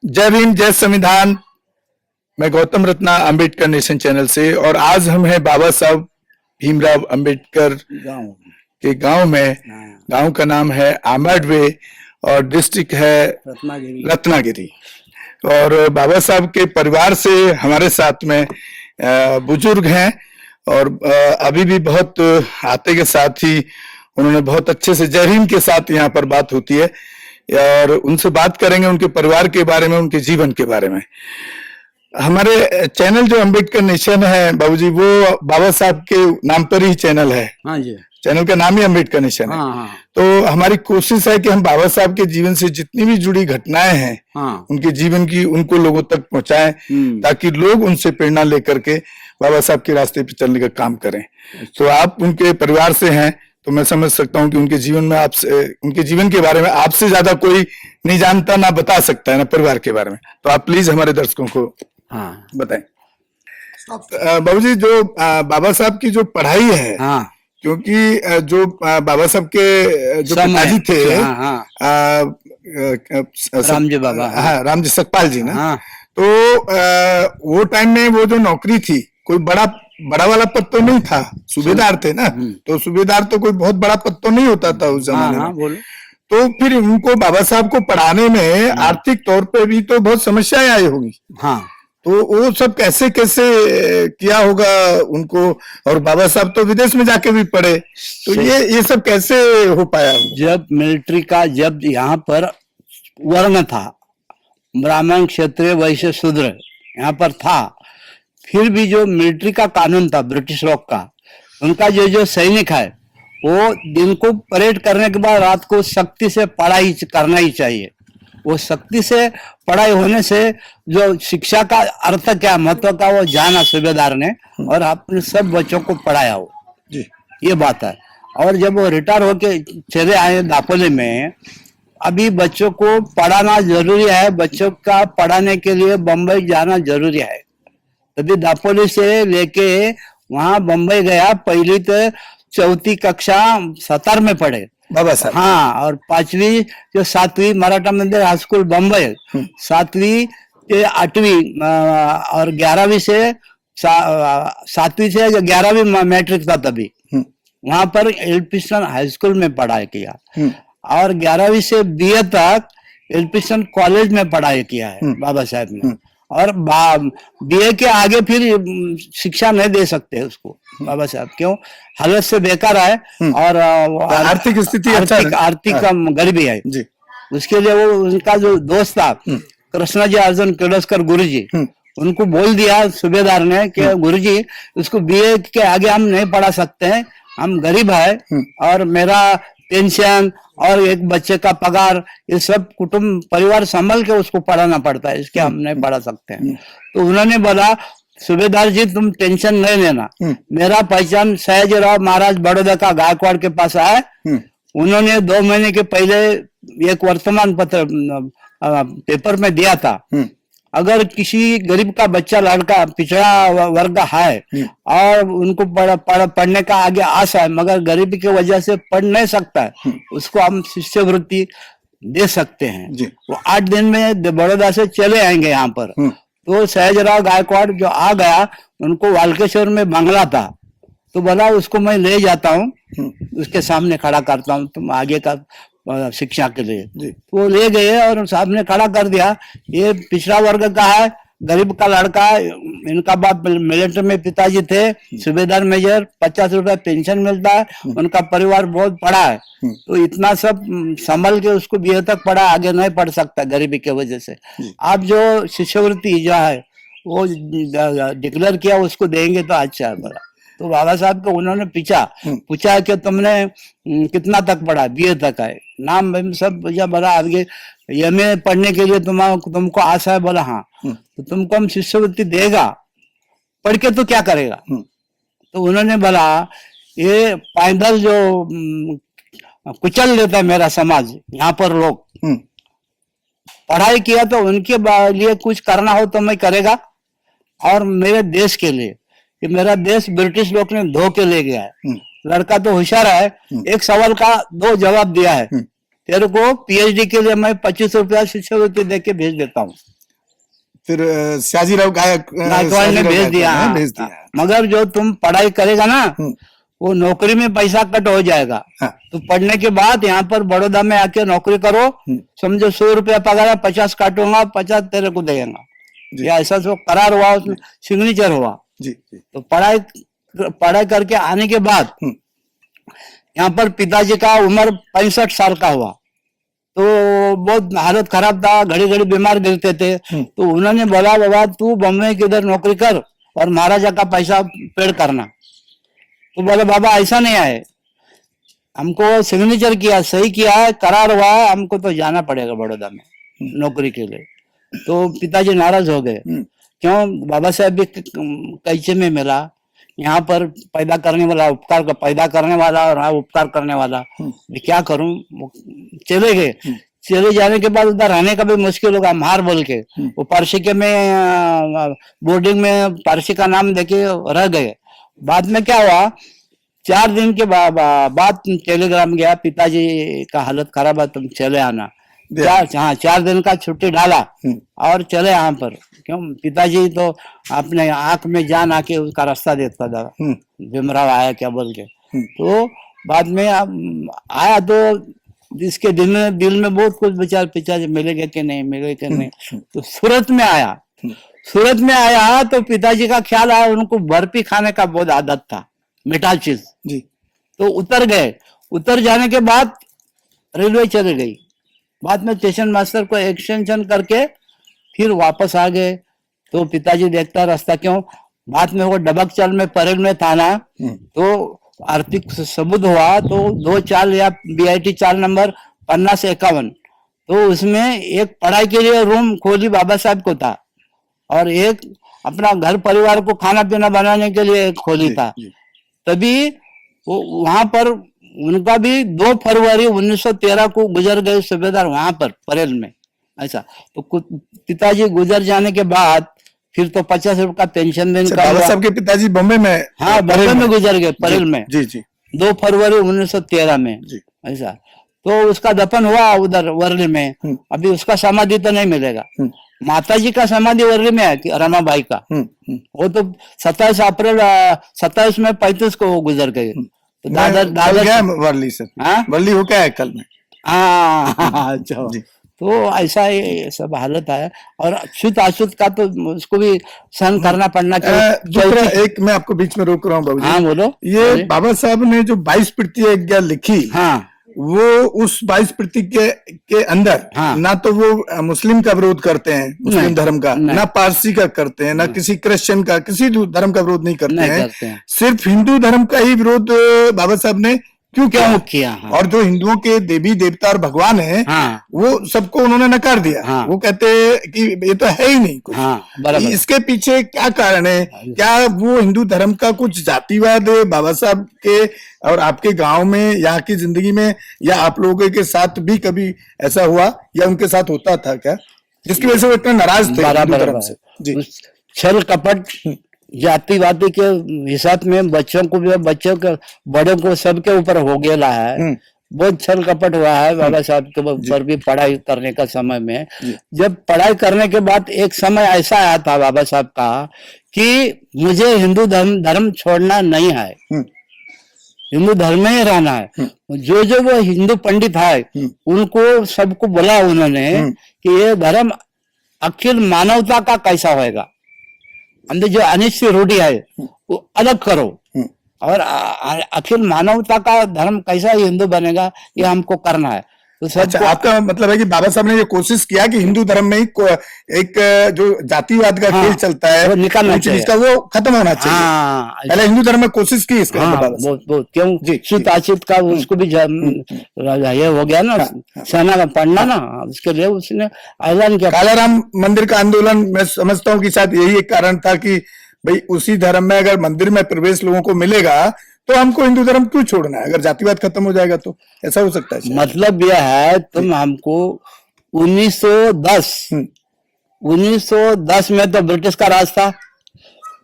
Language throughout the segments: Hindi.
जय भीम, जय संविधान। मैं गौतम रत्ना अंबेडकर नेशन चैनल से, और आज हम हैं बाबा साहब भीमराव अंबेडकर के गांव में। गांव का नाम है आमडवे और डिस्ट्रिक्ट है रत्नागिरी। और बाबा साहब के परिवार से हमारे साथ में बुजुर्ग हैं, और अभी भी बहुत आते के साथ ही उन्होंने बहुत अच्छे से जय भीम के साथ यहाँ पर बात होती है, और उनसे बात करेंगे उनके परिवार के बारे में, उनके जीवन के बारे में। हमारे चैनल जो अंबेडकर नेशन है बाबूजी, वो बाबा साहब के नाम पर ही चैनल है। हाँ जी, चैनल का नाम ही अंबेडकर नेशन है। हाँ। तो हमारी कोशिश है कि हम बाबा साहब के जीवन से जितनी भी जुड़ी घटनाएं हैं, उनके जीवन की, उनको लोगों तक पहुंचाएं, ताकि लोग उनसे प्रेरणा लेकर के बाबा साहब के रास्ते पे चलने का काम करें। तो आप उनके परिवार से हैं, तो मैं समझ सकता हूँ कि उनके जीवन में आपसे, उनके जीवन के बारे में आपसे ज्यादा कोई नहीं जानता, ना बता सकता है, ना परिवार के बारे में। तो आप प्लीज हमारे दर्शकों को बताएं। बाबूजी, जो बाबा साहब की जो पढ़ाई है, क्योंकि जो बाबा साहब के जो पिताजी थे, रामजी बाबा, रामजी सतपाल जी ना, तो वो टाइम में वो जो नौकरी थी, कोई बड़ा वाला पद तो नहीं था, सूबेदार थे ना। तो सूबेदार तो कोई बहुत बड़ा पद तो नहीं होता था उस जमाने में। तो फिर उनको, बाबा साहब को पढ़ाने में आर्थिक तौर पे भी तो बहुत समस्याएं आई होगी। तो वो सब कैसे कैसे किया होगा उनको, और बाबा साहब तो विदेश में जाके भी पढ़े, तो ये सब कैसे हो पाया? जब मिलिट्री का, जब यहाँ पर वर्ण था, ब्राह्मण, क्षत्रिय, वैश्य, शूद्र यहाँ पर था, फिर भी जो मिलिट्री का कानून था ब्रिटिश लोग का, उनका जो सैनिक है वो दिन को परेड करने के बाद रात को सख्ती से पढ़ाई करना ही चाहिए। वो सख्ती से पढ़ाई होने से जो शिक्षा का अर्थ क्या, महत्व का, वो जाना सूबेदार ने, और अपने सब बच्चों को पढ़ाया वो जी, ये बात है। और जब वो रिटायर होके चले आए दापोली में, अभी बच्चों को पढ़ाना जरूरी है, बच्चों का पढ़ाने के लिए बम्बई जाना जरूरी है। तभी दापोली से लेके वहां बम्बई गया। पहली तो चौथी कक्षा 70 में पढ़े बाबा साहब, हाँ, और 5वीं जो 7वीं मराठा मंदिर हाई स्कूल बम्बई, 7वीं से 8वीं और 11वीं से 7वीं से 11वीं मैट्रिक था तभी, वहां पर एल्फिंस्टन हाई स्कूल में पढ़ाई किया, और 11वीं से BA तक एल्फिंस्टन कॉलेज में पढ़ाई किया है बाबा साहब ने। और BA के आगे फिर शिक्षा नहीं दे सकते उसको बाबा साहब, क्यों? हालत से बेकार है, और आर्थिक स्थिति, आर्थिक गरीबी है जी। उसके लिए वो, उनका जो दोस्त था कृष्णाजी अर्जुन किर्लोस्कर गुरुजी, उनको बोल दिया सूबेदार ने कि गुरुजी, उसको BA के आगे हम नहीं पढ़ा सकते हैं, हम गरीब है, और मेरा पेंशन और एक बच्चे का पगार, ये सब कुटुंब परिवार संभल के उसको पढ़ाना पड़ता है, इसके हम नहीं पढ़ा सकते हैं। तो उन्होंने बोला, सूबेदार जी तुम टेंशन नहीं लेना, मेरा पहचान सयाजीराव महाराज बड़ौदा का गायकवाड़ के पास आया। उन्होंने 2 महीने के पहले एक वर्तमान पत्र पेपर में दिया था, अगर किसी गरीब का बच्चा, लड़का, पिछड़ा वर्ग है और उनको पढ़ने का आगे आशा है, मगर गरीबी की वजह से पढ़ नहीं सकता है, उसको हम शिष्यवृत्ति दे सकते हैं। वो 8 दिन में बड़ौदा से चले आएंगे यहाँ पर। तो सयाजीराव गायकवाड़ जो आ गया, उनको वाल्केश्वर में बंगला था, तो बोला उसको मैं ले जाता हूँ, उसके सामने खड़ा करता हूँ तुम आगे का शिक्षा के लिए। वो ले गए और साहब ने खड़ा कर दिया, ये पिछड़ा वर्ग का है, गरीब का लड़का, इनका बाप मिलिट्री में पिताजी थे, सूबेदार मेजर, 50 रुपया पेंशन मिलता है, उनका परिवार बहुत बड़ा है, तो इतना सब संभल के उसको BA तक पढ़ा, आगे नहीं पढ़ सकता गरीबी की वजह से। आप जो शिष्यवृत्ति जो है वो डिक्लेयर किया, उसको देंगे तो अच्छा है बोला। तो बाबा साहब को उन्होंने पूछा कि तुमने कितना तक पढ़ा? BA तक है, नाम सब जब बड़ा आगे MA पढ़ने के लिए तुमको आशा है? बोला हाँ। तो तुमको हम शिष्यवृत्ति देगा, पढ़ के तो क्या करेगा? तो उन्होंने बोला, ये पैदल जो कुचल लेता है मेरा समाज, यहाँ पर लोग पढ़ाई किया तो उनके लिए कुछ करना हो तो मैं करेगा, और मेरे देश के लिए, कि मेरा देश ब्रिटिश लोग ने धो के ले गया है। लड़का तो होशियार है, एक सवाल का 2 जवाब दिया है, तेरे को PhD के लिए मैं 25 रुपया शिष्यवृत्ति दे के भेज देता हूँ। फिर शाजीराव गायकवाड़ ने भेज दिया। भेज दिया। मगर जो तुम पढ़ाई करेगा ना वो नौकरी में पैसा कट हो जाएगा। हाँ। तो पढ़ने के बाद यहाँ पर बड़ौदा में आके नौकरी करो, समझो 100 रुपया पगार है, 50 काटूंगा, 50 तेरे को देगा। या ऐसा जो करार हुआ उसमें सिग्नेचर हुआ जी। तो पढ़ाई करके आने के बाद यहाँ पर पिताजी का उम्र 65 साल का हुआ। तो बहुत हालत खराब था, घड़ी घड़ी बीमार गिरते थे। तो उन्होंने बोला बाबा तू बम्बई के इधर नौकरी कर और महाराजा का पैसा पेड़ करना। तो बोले बाबा ऐसा नहीं है, हमको सिग्नेचर किया, सही किया है, करार हुआ है, हमको तो जाना पड़ेगा बड़ौदा में नौकरी के लिए। तो पिताजी नाराज हो गए। क्यों? बाबा साहब भी कैचे में मिला, यहाँ पर पैदा करने वाला, पैदा करने वाला और उपकार करने वाला, क्या करूं? चले गए। चले जाने के बाद उधर रहने का भी मुश्किल होगा, मार बोल के वो पारसी के में बोर्डिंग में पारसी का नाम देके रह गए। बाद में क्या हुआ, 4 दिन के बाद टेलीग्राम गया, पिताजी का हालत खराब है, तुम चले आना। 4 दिन का छुट्टी डाला और चले यहाँ पर। क्यों? पिताजी तो अपने आंख में जान आके उसका रास्ता देखता था, भीमराव आया क्या बोल के। तो बाद में आया तो इसके दिल में बहुत कुछ विचार, पिताजी मिलेगा कि नहीं, मिलेगा कि नहीं। तो सूरत में आया तो पिताजी का ख्याल आया, उनको बर्फी खाने का बहुत आदत था, मीठा चीज जी। तो उतर गए। उतर जाने के बाद रेलवे चली गई। बाद में स्टेशन मास्टर को एक्सटेंशन करके फिर वापस आ गए। तो पिताजी देखता रास्ता। क्यों? बाद में वो डबकचल में परेड में था ना, तो आर्थिक सबूत हुआ तो 2 चाल या BIT चाल नंबर 50-51, तो उसमें एक पढ़ाई के लिए रूम खोली बाबा साहब को था और एक अपना घर परिवार को खाना पीना बनाने के लिए खोली था। तभी वो वहां पर उनका भी 2 फरवरी 1913 को गुजर गए सूबेदार वहां पर परेल में। ऐसा तो पिताजी गुजर जाने के बाद फिर तो 50 रुपए का पेंशन देने का। बाबा साहब के पिताजी बॉम्बे में? हाँ, बॉम्बे में गुजर गए परेल में। जी जी। 2 फरवरी 1913 में जी। ऐसा तो उसका दफन हुआ उधर वर्ली में। अभी उसका समाधि तो नहीं मिलेगा। माता जी का समाधि वर्ली में है, रमाबाई का। वो तो 27 अप्रैल 27 में 35 को वो गुजर गए। तो दादा वर्ली से वर्ली हो क्या है कल में? हाँ अच्छा। तो ऐसा ये सब हालत है। और अछूत अछूत का तो उसको भी सहन करना पड़ना चाहिए। एक मैं आपको बीच में रोक रहा हूँ बाबूजी। हाँ बोलो। ये बाबा साहब ने जो 22 प्रतिज्ञा लिखी, हाँ, वो उस 22 प्रतिज्ञा के अंदर ना तो वो मुस्लिम का विरोध करते हैं, मुस्लिम धर्म का, ना पारसी का करते हैं, ना किसी क्रिश्चियन का, किसी धर्म का विरोध नहीं करते हैं। सिर्फ हिंदू धर्म का ही विरोध बाबा साहब ने क्यों किया? हाँ। और जो हिंदुओं के देवी देवता और भगवान है, हाँ, वो सबको उन्होंने नकार दिया। हाँ। वो कहते कि ये तो है ही नहीं कुछ। हाँ, इसके पीछे क्या कारण है? क्या वो हिंदू धर्म का कुछ जातिवाद बाबा साहब के और आपके गांव में, यहाँ की जिंदगी में, या आप लोगों के साथ भी कभी ऐसा हुआ या उनके साथ होता था क्या, जिसकी वजह से वो इतना नाराज थे हिंदू धर्म से? जी। छल कपट जातिवादी के हिसाब में बच्चों के बड़ों को सबके ऊपर हो गया है। बहुत छल कपट हुआ है बाबा साहब के ऊपर भी पढ़ाई करने का समय में। जब पढ़ाई करने के बाद एक समय ऐसा आया था बाबा साहब का कि मुझे हिंदू धर्म छोड़ना नहीं है, हिंदू धर्म में ही रहना है। जो वो हिंदू पंडित है उनको सबको बोला उन्होंने कि ये धर्म अखिल मानवता का कैसा होएगा, अंदर जो अनिश्चित रूढ़ी है वो अलग करो, और अखिल मानवता का धर्म कैसा हिंदू बनेगा ये हमको करना है। तो अच्छा, आपका मतलब है कि बाबा साहब ने ये कोशिश किया कि हिंदू धर्म में ही एक जो जातिवाद का खेल चलता है, निकालना चाहिए, इसका वो खत्म होना चाहिए। पहले हिंदू धर्म में कोशिश की इसका। बहुत क्यों सुताचित का उसको भी ये हो गया ना, सेना का पढ़ना ना, उसके लिए उसने ऐलान किया। कालाराम मंदिर का आंदोलन मैं समझता हूँ कि शायद यही एक कारण था कि भाई उसी धर्म में अगर मंदिर में प्रवेश लोगों को मिलेगा तो हमको हिंदू धर्म क्यों छोड़ना है, अगर जातिवाद खत्म हो जाएगा तो। ऐसा हो सकता है। मतलब यह है तुम हमको 1910 में तो ब्रिटिश का राज था,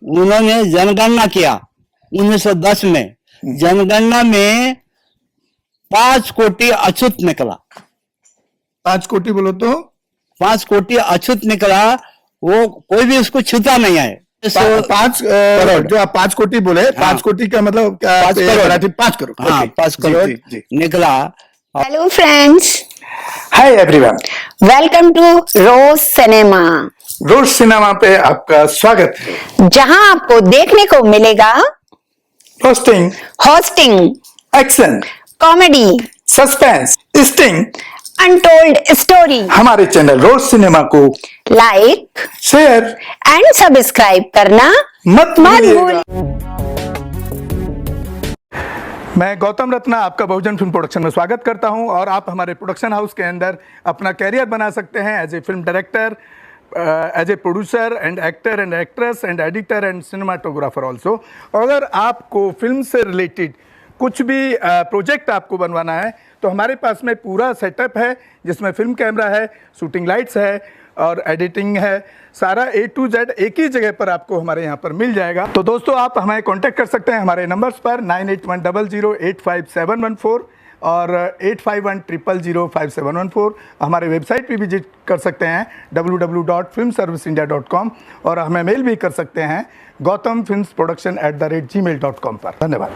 उन्होंने जनगणना किया 1910 में। जनगणना में 5 कोटि अछूत निकला। 5 कोटि बोलो तो 5 कोटि अछूत निकला। वो कोई भी उसको छूता नहीं है। 5 करोड़ जो आप 5 कोटी बोले, 5 कोटी का मतलब क्या? 5 करोड़। 5 करोड़। हाँ, 5 करोड़ निकला। Hello friends, hi everyone, welcome to Rose Cinema, Rose Cinema पे आपका स्वागत है। जहां आपको देखने को मिलेगा roasting, hosting, action, comedy, suspense, sting. Untold story. हमारे चैनल रोज सिनेमा को लाइक शेयर एंड सब्सक्राइब करना मत भूलिएगा। भूलिएगा। मैं गौतम रत्ना आपका बहुजन फिल्म प्रोडक्शन में स्वागत करता हूं और आप हमारे प्रोडक्शन हाउस के अंदर अपना कैरियर बना सकते हैं as a film director, as a producer and actor and actress and editor and cinematographer also. अगर आपको फिल्म से रिलेटेड कुछ भी प्रोजेक्ट आपको बनवाना है तो हमारे पास में पूरा सेटअप है, जिसमें फिल्म कैमरा है, शूटिंग लाइट्स है और एडिटिंग है। सारा A to Z एक ही जगह पर आपको हमारे यहाँ पर मिल जाएगा। तो दोस्तों, आप हमें कांटेक्ट कर सकते हैं हमारे नंबर्स पर 9810085714 और 8510005714। हमारे वेबसाइट पे विजिट कर सकते हैं www.filmserviceindia.com और हमें मेल भी कर सकते हैं gautamfilmsproduction@gmail.com पर। धन्यवाद।